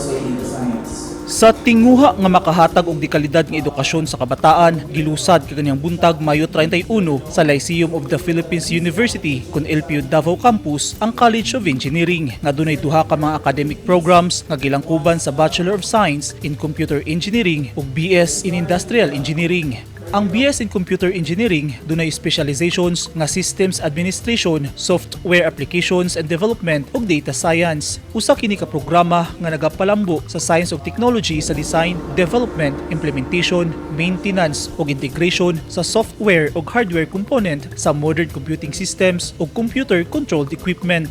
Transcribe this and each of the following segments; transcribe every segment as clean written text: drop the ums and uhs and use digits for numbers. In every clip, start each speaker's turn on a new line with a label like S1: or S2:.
S1: also in the science.
S2: Sa tinguha nga makahatag og dekalidad nga edukasyon sa kabataan, gilusad kaganyang buntag Mayo 31 sa Lyceum of the Philippines University kun LPU-Davao campus ang College of Engineering nga dunay duha ka mga academic programs nga gilangkuban sa Bachelor of Science in Computer Engineering ug BS in Industrial Engineering. Ang BS in Computer Engineering dunay specializations nga Systems Administration, Software Applications and Development ug Data Science. Usa kini ka programa nga nagapalambo sa Science of Technology sa design, development, implementation, maintenance ug integration sa software ug hardware component sa modern computing systems ug computer-controlled equipment.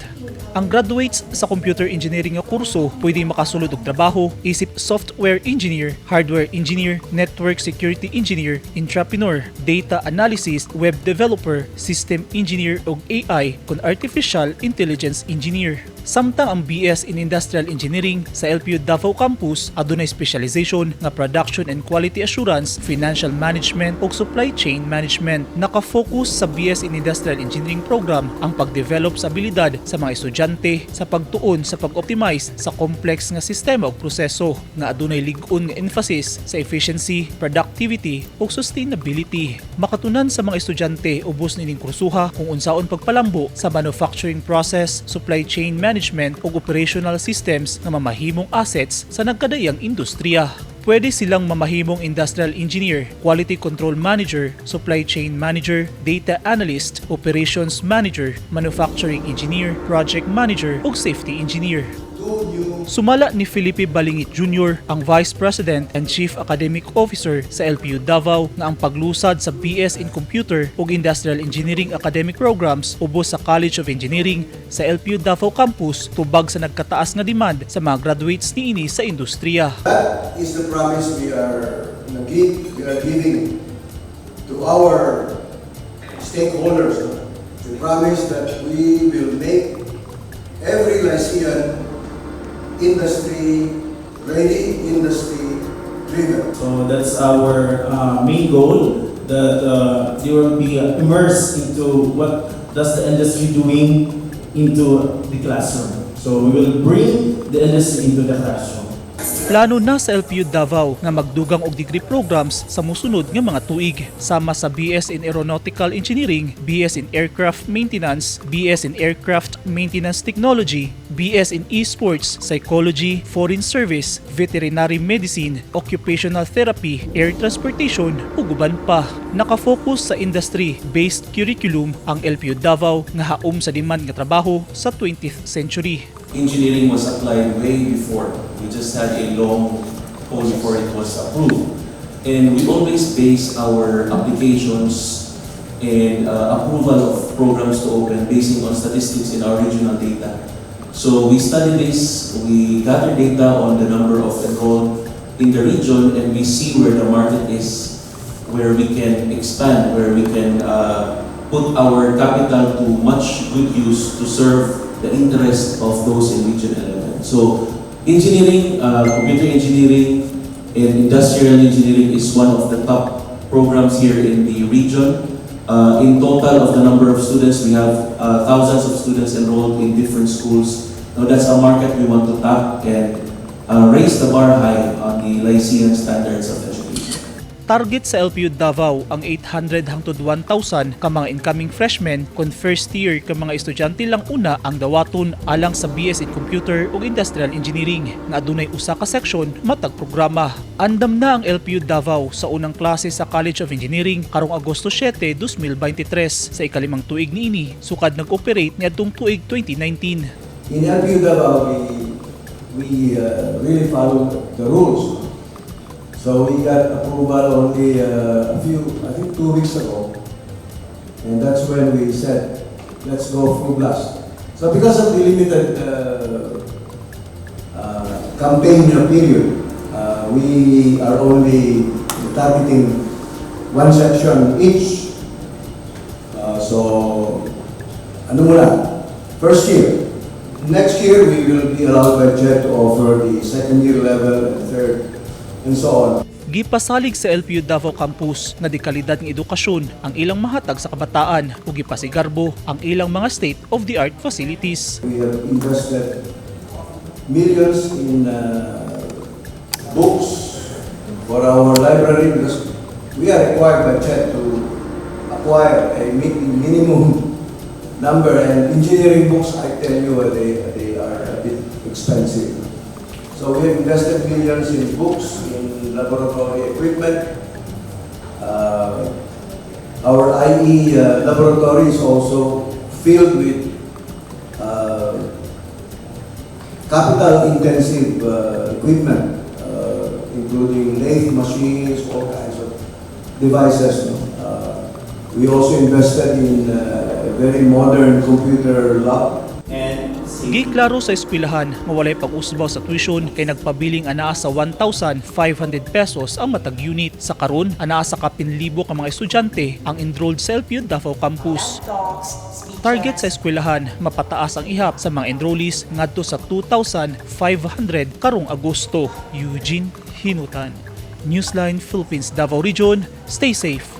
S2: Ang graduates sa computer engineering nga kurso pwede makasulod og trabaho isip software engineer, hardware engineer, network security engineer, entrepreneur, data analysis, web developer, system engineer ug AI kun artificial intelligence engineer. Samtang ang BS in Industrial Engineering sa LPU-Davao campus adunay specialization nga Production and Quality Assurance, Financial Management ug Supply Chain Management. Naka-focus sa BS in Industrial Engineering program ang pagdevelop sa abilidad sa mga estudyante sa pagtuon sa pag-optimize sa complex nga sistema ug proseso nga adunay lig-on nga emphasis sa efficiency, productivity ug sustainability. Makatunan sa mga estudyante ubos nining kursuha kung unsaon pagpalambo sa manufacturing process, supply chain management ug operational systems nga mamahimong assets sa nagkadayang industriya. Pwede silang mamahimong industrial engineer, quality control manager, supply chain manager, data analyst, operations manager, manufacturing engineer, project manager ug safety engineer. Sumala ni Felipe Balingit Jr., ang Vice President and Chief Academic Officer sa LPU-Davao nga ang paglusad sa BS in Computer ug Industrial Engineering academic programs ubos sa College of Engineering sa LPU-Davao campus tubag sa nagkataas nga demand sa mga graduates niini sa industriya.
S3: That is the promise we are giving to our stakeholders. The promise that we will make every Lyceum industry ready, industry driven.
S1: So that's our main goal, that they will be immersed into what does the industry doing into the classroom. So we will bring the industry into the classroom.
S2: Plano na sa LPU-Davao nga magdugang og degree programs sa musunod nga mga tuig sama sa BS in Aeronautical Engineering, BS in Aircraft Maintenance, BS in Aircraft Maintenance Technology, BS in Esports, Psychology, Foreign Service, Veterinary Medicine, Occupational Therapy, Air Transportation ug uban pa. Nakafocus sa industry-based curriculum ang LPU-Davao nga haom sa demand nga trabaho sa 20th century.
S4: Engineering was applied way before. We just had a long hold before it was approved. And we always base our applications and approval of programs to open basing on statistics in our regional data. So we study this, we gather data on the number of enrolled in the region, and we see where the market is, where we can expand, where we can put our capital to much good use to serve the interest of those in Region 11. So, engineering, computer engineering, and industrial engineering is one of the top programs here in the region. In total of the number of students, we have thousands of students enrolled in different schools. Now, that's a market we want to tap and raise the bar high on the Lyceum standards of education.
S2: Target sa LPU-Davao ang 800 hangtod 1,000 ka mga incoming freshmen kun first year ka mga estudyante lang una ang dawaton alang sa BS in Computer ug Industrial Engineering nga adunay usa ka section matag programa. Andam na ang LPU-Davao sa unang klase sa College of Engineering karong Agosto 7, 2023 sa ikalimang tuig niini sukad nag-operate niadtong tuig 2019.
S3: In LPU-Davao, we really follow the rules. So we got approval only I think 2 weeks ago. And that's when we said, let's go full blast. So because of the limited campaign period, we are only targeting one section each. So, ano muna? First year. Next year, we will be allowed by JET to offer the second year level and third and so on.
S2: Gipasalig sa LPU-Davao campus nga dekalidad ng edukasyon ang ilang mahatag sa kabataan ug gipasigarbo ang ilang mga state-of-the-art facilities.
S3: We have invested millions in books for our library because we are required by CHED to acquire a minimum number, and engineering books, I tell you, they are a bit expensive. So we have invested millions in books, in laboratory equipment. Our IE laboratory is also filled with capital-intensive equipment, including lathe machines, all kinds of devices. We also invested in a very modern computer lab.
S2: Giklaro sa eskwelahan, mawalay pag-usbaw sa tuition kay nagpabiling anaa sa 1,500 pesos ang matag unit. Sa karon, anaa sa 10,000 ka mga estudyante ang enrolled sa LPU-Davao campus. Target sa eskwelahan, mapataas ang ihap sa mga enrollees ngadto sa 2,500 karong Agosto. Eugene Hinutan, Newsline, Philippines Davao Region. Stay safe.